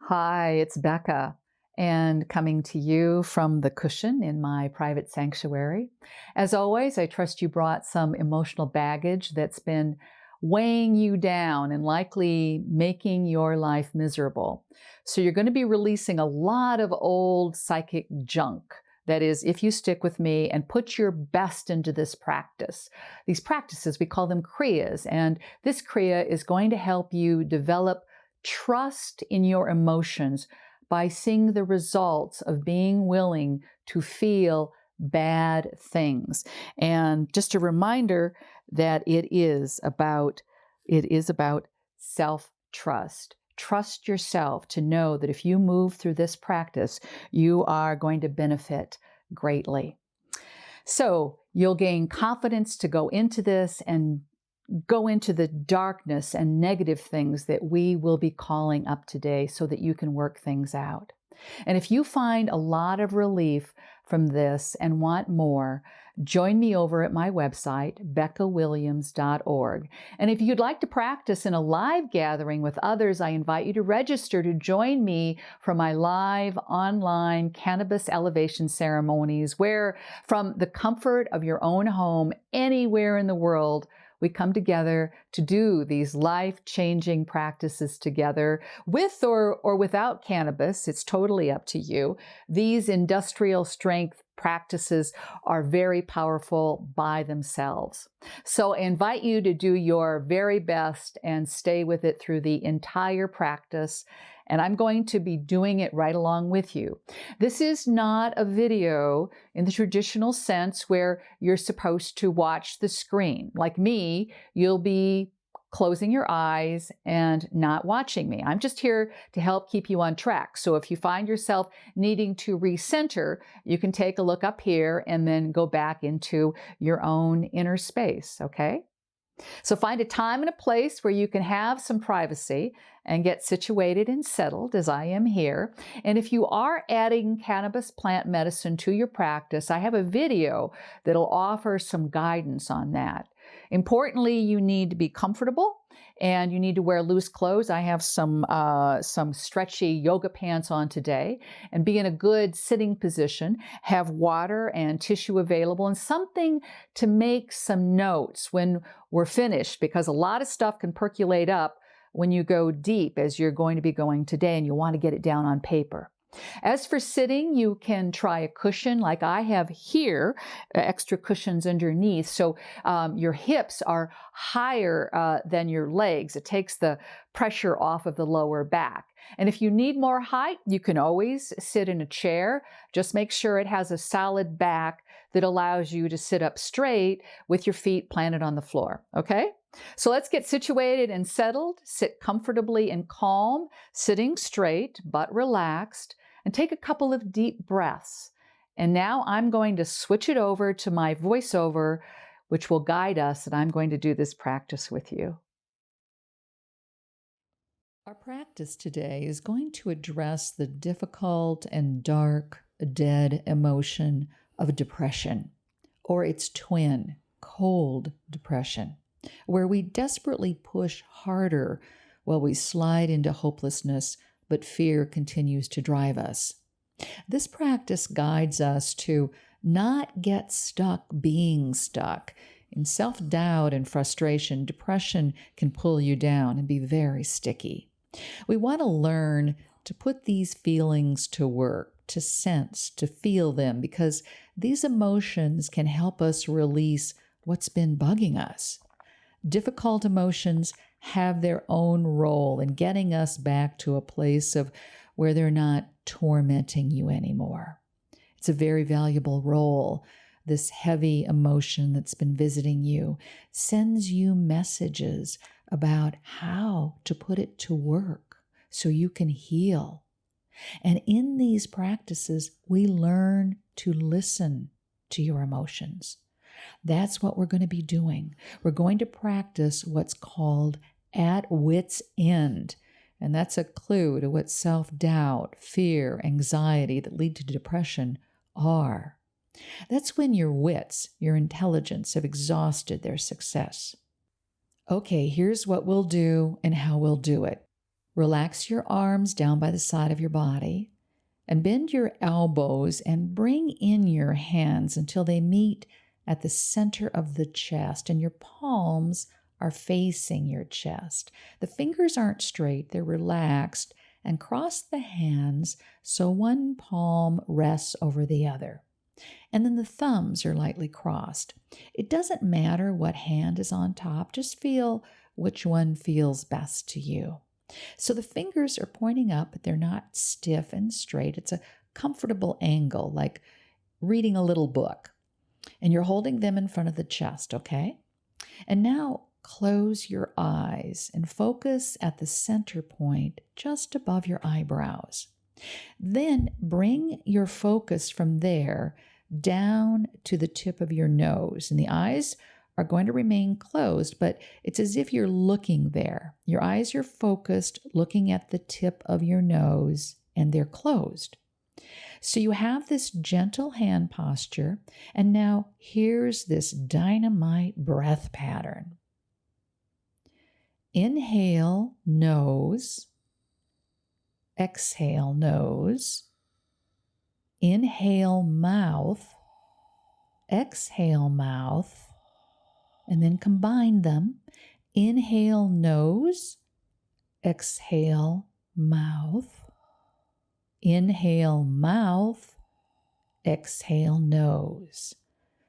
Hi, it's Becca, and coming to you from the cushion in my private sanctuary. As always, I trust you brought some emotional baggage that's been weighing you down and likely making your life miserable. So, you're going to be releasing a lot of old psychic junk. That is, if you stick with me and put your best into this practice. These practices, we call them Kriyas, and this Kriya is going to help you develop trust in your emotions by seeing the results of being willing to feel bad things. And just a reminder that it is about self-trust. Trust yourself to know that if you move through this practice, you are going to benefit greatly. So you'll gain confidence to go into this and go into the darkness and negative things that we will be calling up today so that you can work things out. And if you find a lot of relief from this and want more, join me over at my website, beccawilliams.org. And if you'd like to practice in a live gathering with others, I invite you to register to join me for my live online cannabis elevation ceremonies, where from the comfort of your own home, anywhere in the world, we come together to do these life-changing practices together with or without cannabis. It's totally up to you. These industrial strength practices are very powerful by themselves. So I invite you to do your very best and stay with it through the entire practice. And I'm going to be doing it right along with you. This is not a video in the traditional sense where you're supposed to watch the screen. Like me, you'll be closing your eyes and not watching me. I'm just here to help keep you on track. So if you find yourself needing to recenter, you can take a look up here and then go back into your own inner space, okay? So find a time and a place where you can have some privacy and get situated and settled, as I am here. And if you are adding cannabis plant medicine to your practice, I have a video that'll offer some guidance on that. Importantly, you need to be comfortable and you need to wear loose clothes. I have some stretchy yoga pants on today, and be in a good sitting position. Have water and tissue available and something to make some notes when we're finished, because a lot of stuff can percolate up when you go deep, as you're going to be going today, and you want to get it down on paper. As for sitting, you can try a cushion like I have here, extra cushions underneath. So your hips are higher than your legs. It takes the pressure off of the lower back. And if you need more height, you can always sit in a chair. Just make sure it has a solid back that allows you to sit up straight with your feet planted on the floor, okay? So let's get situated and settled. Sit comfortably and calm, sitting straight but relaxed, and take a couple of deep breaths. And now I'm going to switch it over to my voiceover, which will guide us, and I'm going to do this practice with you. Our practice today is going to address the difficult and dark, dead emotion of depression, or its twin, cold depression, where we desperately push harder while we slide into hopelessness, but fear continues to drive us. This practice guides us to not get stuck being stuck. In self-doubt and frustration, depression can pull you down and be very sticky. We want to learn to put these feelings to work, to sense, to feel them, because these emotions can help us release what's been bugging us. Difficult emotions have their own role in getting us back to a place of where they're not tormenting you anymore. It's a very valuable role. This heavy emotion that's been visiting you sends you messages about how to put it to work so you can heal. And in these practices, we learn to listen to your emotions. That's what we're going to be doing. We're going to practice what's called at wit's end. And that's a clue to what self-doubt, fear, anxiety that lead to depression are. That's when your wits, your intelligence, have exhausted their success. Okay, here's what we'll do and how we'll do it. Relax your arms down by the side of your body and bend your elbows and bring in your hands until they meet at the center of the chest and your palms are facing your chest. The fingers aren't straight, they're relaxed, and cross the hands so one palm rests over the other. And then the thumbs are lightly crossed. It doesn't matter what hand is on top, just feel which one feels best to you. So the fingers are pointing up, but they're not stiff and straight. It's a comfortable angle, like reading a little book. And you're holding them in front of the chest, okay? And now close your eyes and focus at the center point just above your eyebrows. Then bring your focus from there down to the tip of your nose. And the eyes are going to remain closed, but it's as if you're looking there. Your eyes are focused, looking at the tip of your nose, and they're closed. So you have this gentle hand posture, and now here's this dynamite breath pattern. Inhale, nose. Exhale, nose. Inhale, mouth. Exhale, mouth. And then combine them. Inhale, nose. Exhale, mouth. Inhale, mouth. Exhale, nose.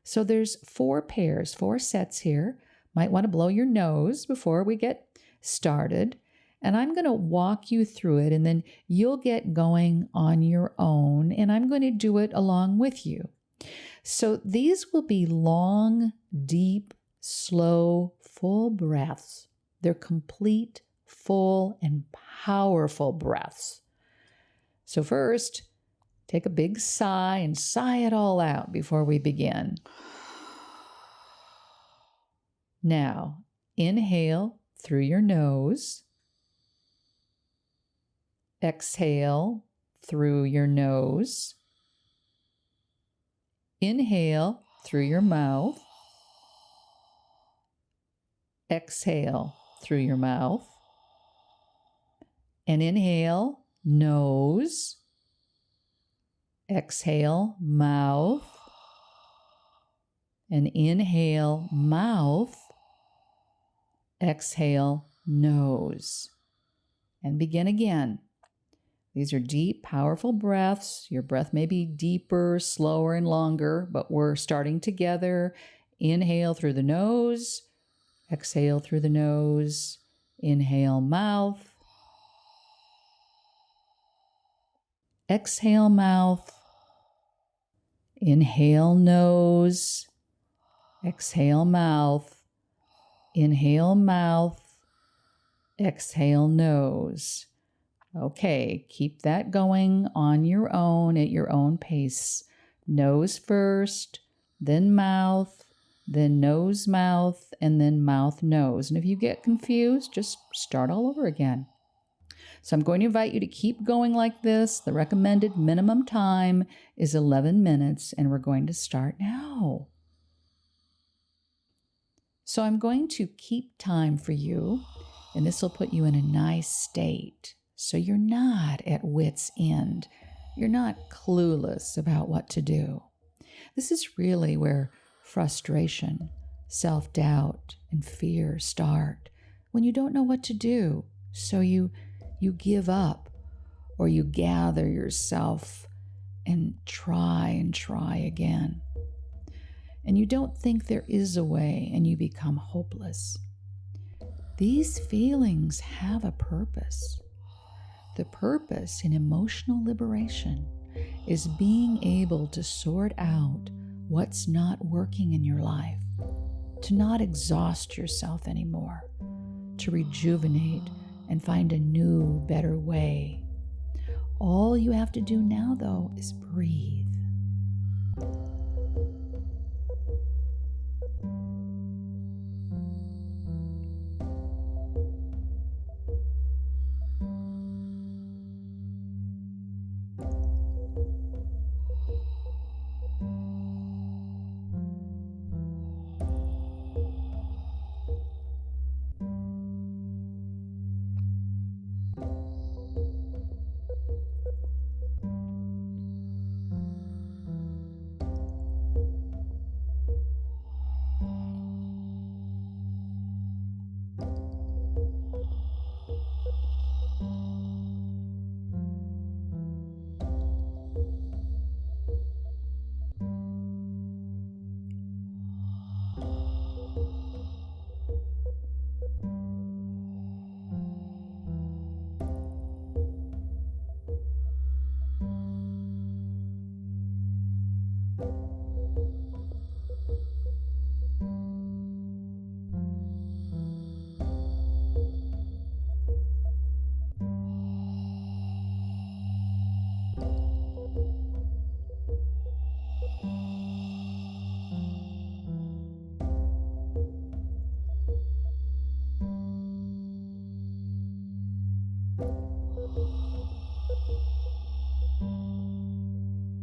So there's 4 pairs, 4 sets here. Might want to blow your nose before we get started. And I'm going to walk you through it, and then you'll get going on your own, and I'm going to do it along with you. So these will be long, deep, slow, full breaths. They're complete, full, and powerful breaths. So first, take a big sigh and sigh it all out before we begin. Now, inhale through your nose. Exhale through your nose. Inhale through your mouth. Exhale through your mouth. And inhale, nose. Exhale, mouth. And inhale, mouth. Exhale, nose. And begin again. These are deep, powerful breaths. Your breath may be deeper, slower, and longer, but we're starting together. Inhale through the nose. Exhale through the nose. Inhale, mouth. Exhale, mouth. Inhale, nose. Exhale, mouth. Inhale, mouth. Exhale, nose. Okay, keep that going on your own at your own pace. Nose first, then mouth, then nose, mouth, and then mouth, nose. And if you get confused, just start all over again. So I'm going to invite you to keep going like this. The recommended minimum time is 11 minutes, and we're going to start now. So I'm going to keep time for you, and this will put you in a nice state. So you're not at wit's end. You're not clueless about what to do. This is really where frustration, self-doubt, and fear start. When you don't know what to do, so you give up, or you gather yourself and try again. And you don't think there is a way, and you become hopeless. These feelings have a purpose. The purpose in emotional liberation is being able to sort out what's not working in your life, to not exhaust yourself anymore, to rejuvenate and find a new, better way. All you have to do now, though, is breathe.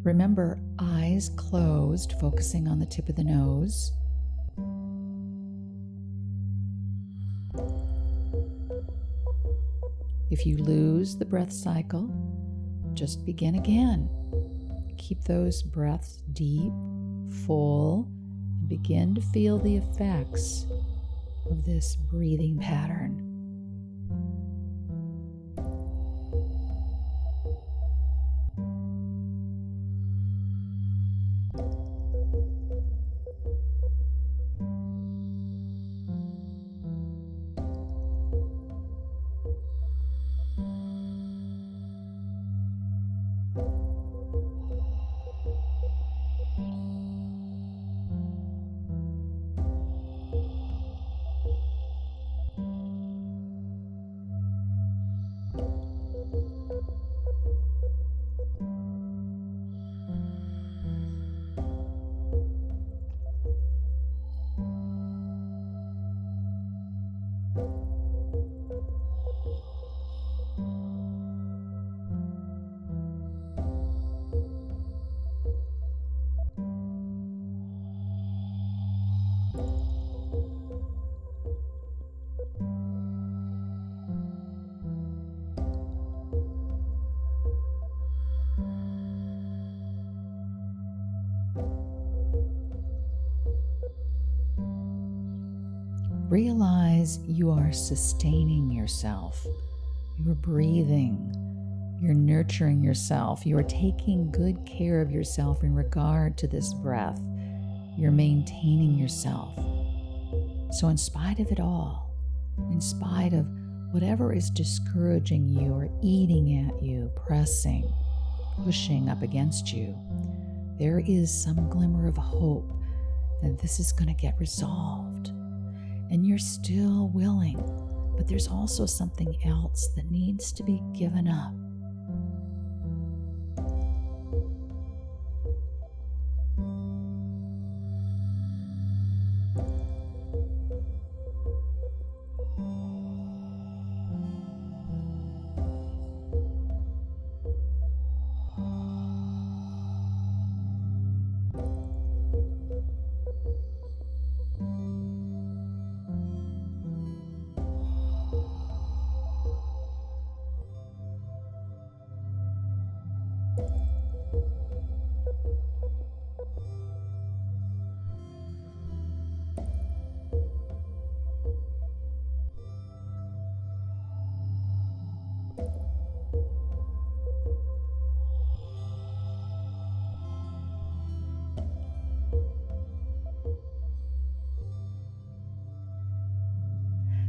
Remember, eyes closed, focusing on the tip of the nose. If you lose the breath cycle, just begin again. Keep those breaths deep, full, and begin to feel the effects of this breathing pattern. Realize you are sustaining yourself. You are breathing. You're nurturing yourself. You are taking good care of yourself in regard to this breath. You're maintaining yourself. So in spite of it all, in spite of whatever is discouraging you or eating at you, pressing, pushing up against you, there is some glimmer of hope that this is going to get resolved. And you're still willing, but there's also something else that needs to be given up.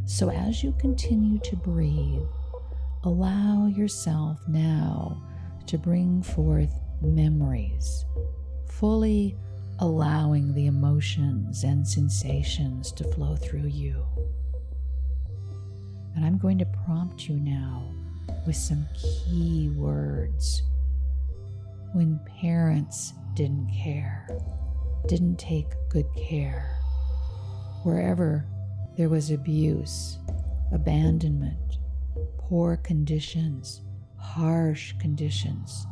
So as you continue to breathe, allow yourself now to bring forth memories, fully allowing the emotions and sensations to flow through you. And I'm going to prompt you now with some key words. When parents didn't care, didn't take good care, wherever there was abuse, abandonment, poor conditions, harsh conditions,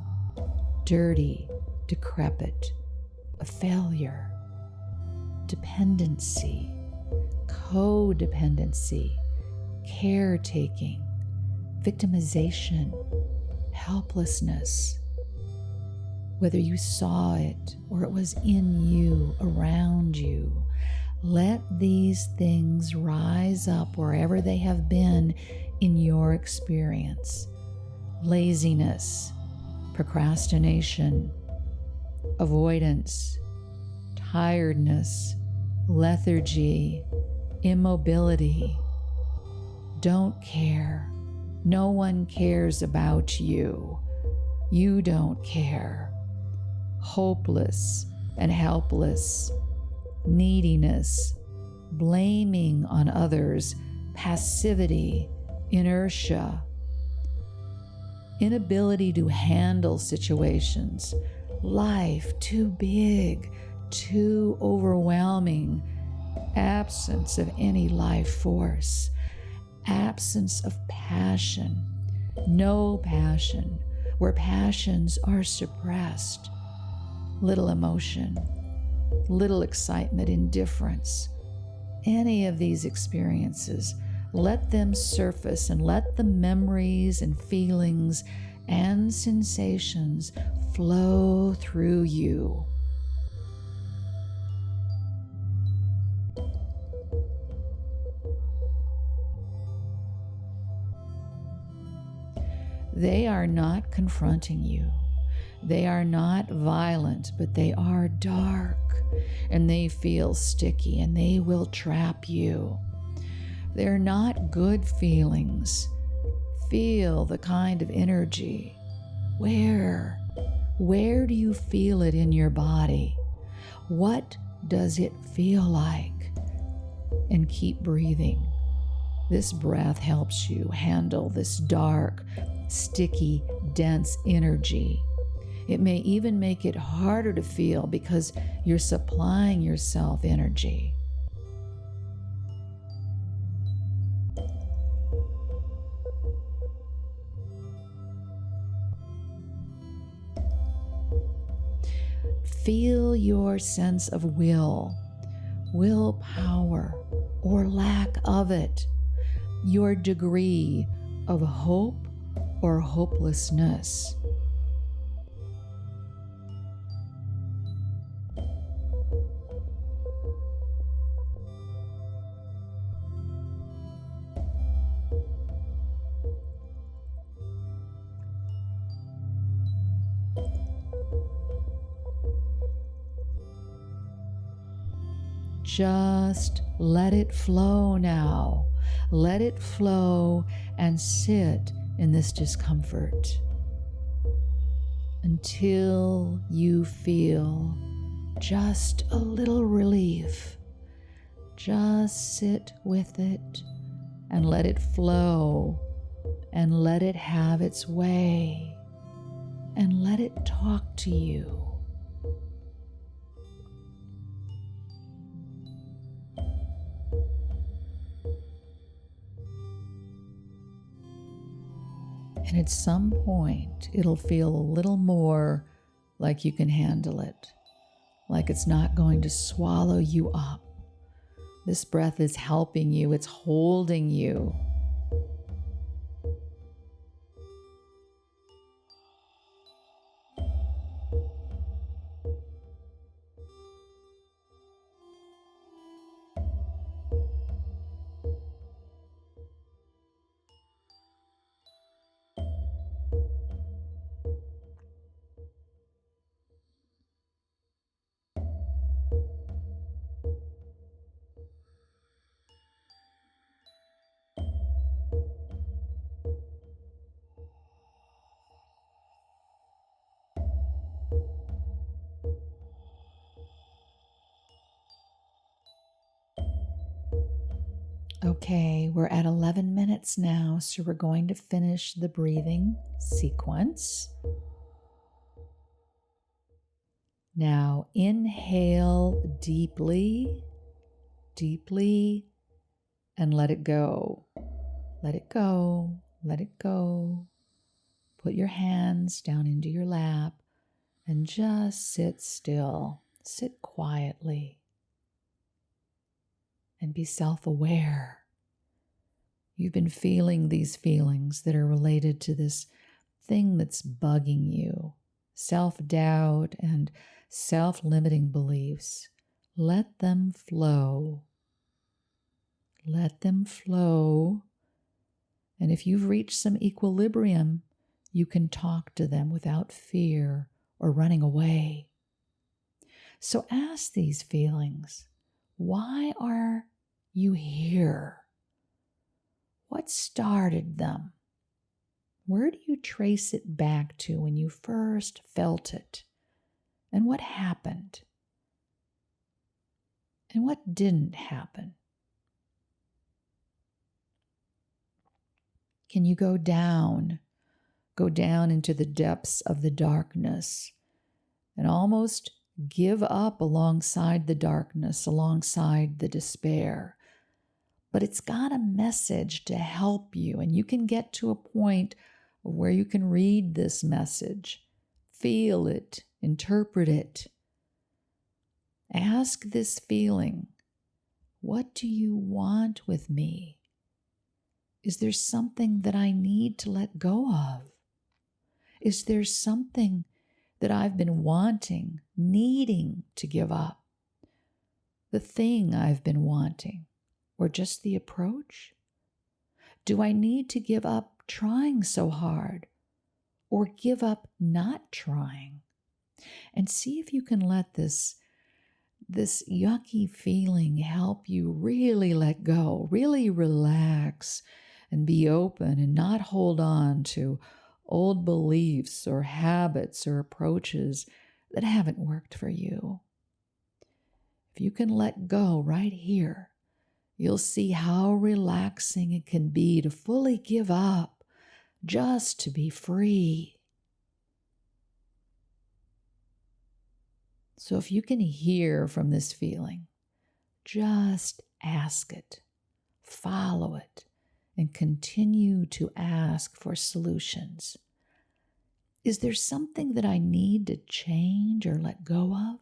dirty, decrepit, a failure, dependency, codependency, caretaking, victimization, helplessness. Whether you saw it or it was in you, around you, let these things rise up wherever they have been in your experience. Laziness, procrastination, avoidance, tiredness, lethargy, immobility. Don't care. No one cares about you. You don't care. Hopeless and helpless. Neediness, blaming on others, passivity, inertia, inability to handle situations, life too big, too overwhelming, absence of any life force, absence of passion, no passion, where passions are suppressed, little emotion, little excitement, indifference, any of these experiences, let them surface and let the memories and feelings and sensations flow through you. They are not confronting you. They are not violent, but they are dark, and they feel sticky, and they will trap you. They're not good feelings. Feel the kind of energy. Where do you feel it in your body? What does it feel like? And keep breathing. This breath helps you handle this dark, sticky, dense energy. It may even make it harder to feel because you're supplying yourself energy. Feel your sense of willpower, or lack of it, your degree of hope or hopelessness. Just let it flow now. Let it flow and sit in this discomfort until you feel just a little relief. Just sit with it and let it flow and let it have its way and let it talk to you. And at some point, it'll feel a little more like you can handle it, like it's not going to swallow you up. This breath is helping you, it's holding you. Okay, we're at 11 minutes now, so we're going to finish the breathing sequence. Now inhale deeply, deeply, and let it go. Let it go, let it go. Put your hands down into your lap and just sit still. Sit quietly and be self-aware. You've been feeling these feelings that are related to this thing that's bugging you, self-doubt and self-limiting beliefs. Let them flow. Let them flow. And if you've reached some equilibrium, you can talk to them without fear or running away. So ask these feelings, why are you here? What started them? Where do you trace it back to when you first felt it? And what happened? And what didn't happen? Can you go down into the depths of the darkness and almost give up alongside the darkness, alongside the despair? But it's got a message to help you, and you can get to a point where you can read this message, feel it, interpret it. Ask this feeling, what do you want with me? Is there something that I need to let go of? Is there something that I've been wanting, needing to give up? The thing I've been wanting, or just the approach? Do I need to give up trying so hard, or give up not trying? And see if you can let this yucky feeling help you really let go, really relax and be open and not hold on to old beliefs or habits or approaches that haven't worked for you. If you can let go right here, you'll see how relaxing it can be to fully give up, just to be free. So if you can hear from this feeling, just ask it, follow it, and continue to ask for solutions. Is there something that I need to change or let go of?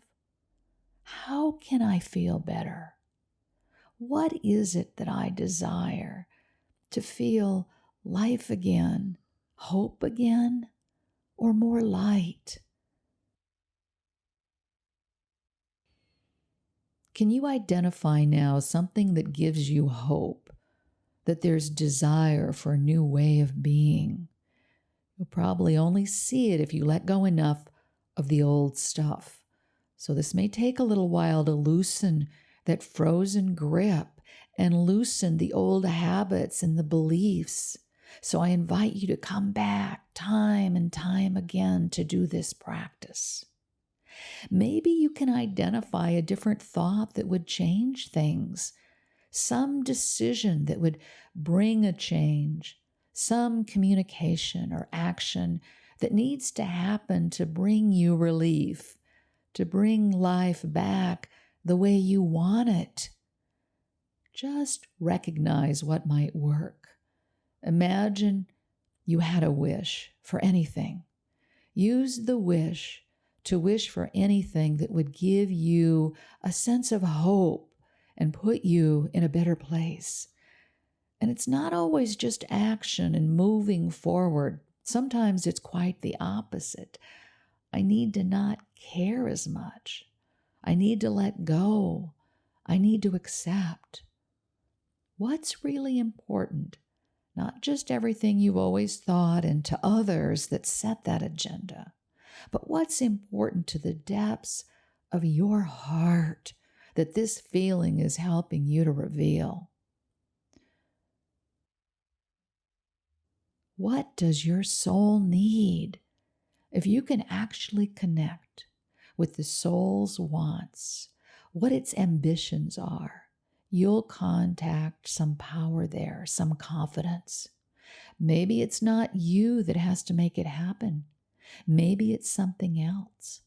How can I feel better? What is it that I desire to feel life again, hope again, or more light? Can you identify now something that gives you hope, that there's desire for a new way of being? You'll probably only see it if you let go enough of the old stuff. So this may take a little while to loosen that frozen grip and loosen the old habits and the beliefs. So I invite you to come back time and time again to do this practice. Maybe you can identify a different thought that would change things, some decision that would bring a change, some communication or action that needs to happen to bring you relief, to bring life back the way you want it. Just recognize what might work. Imagine you had a wish for anything. Use the wish to wish for anything that would give you a sense of hope and put you in a better place. And it's not always just action and moving forward. Sometimes it's quite the opposite. I need to not care as much. I need to let go. I need to accept. What's really important? Not just everything you've always thought and to others that set that agenda, but what's important to the depths of your heart that this feeling is helping you to reveal. What does your soul need? If you can actually connect with the soul's wants, what its ambitions are, you'll contact some power there, some confidence. Maybe it's not you that has to make it happen. Maybe it's something else.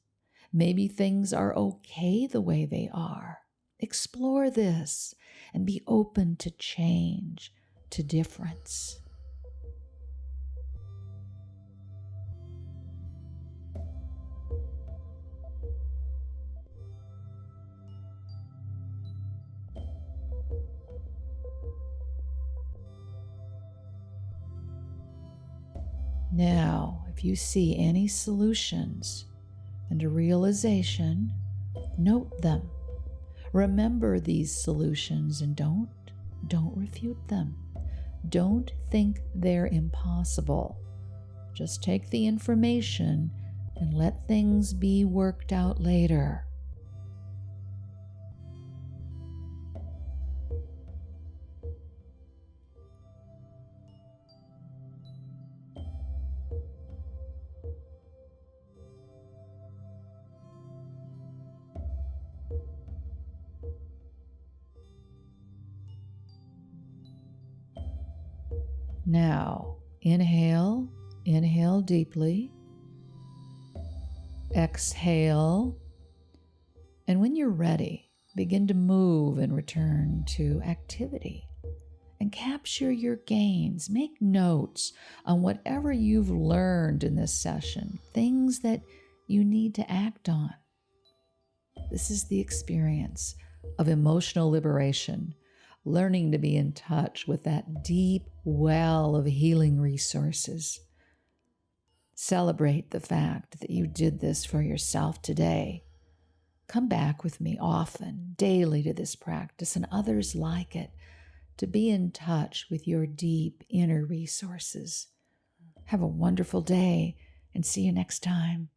Maybe things are okay the way they are. Explore this and be open to change, to difference. Now, if you see any solutions and a realization, note them. Remember these solutions and don't refute them. Don't think they're impossible. Just take the information and let things be worked out later. Now, inhale deeply, exhale, and when you're ready, begin to move and return to activity. and capture your gains. Make notes on whatever you've learned in this session, things that you need to act on. This is the experience of emotional liberation, learning to be in touch with that deep well of healing resources. Celebrate the fact that you did this for yourself today. Come back with me often, daily, to this practice and others like it, to be in touch with your deep inner resources. Have a wonderful day and see you next time.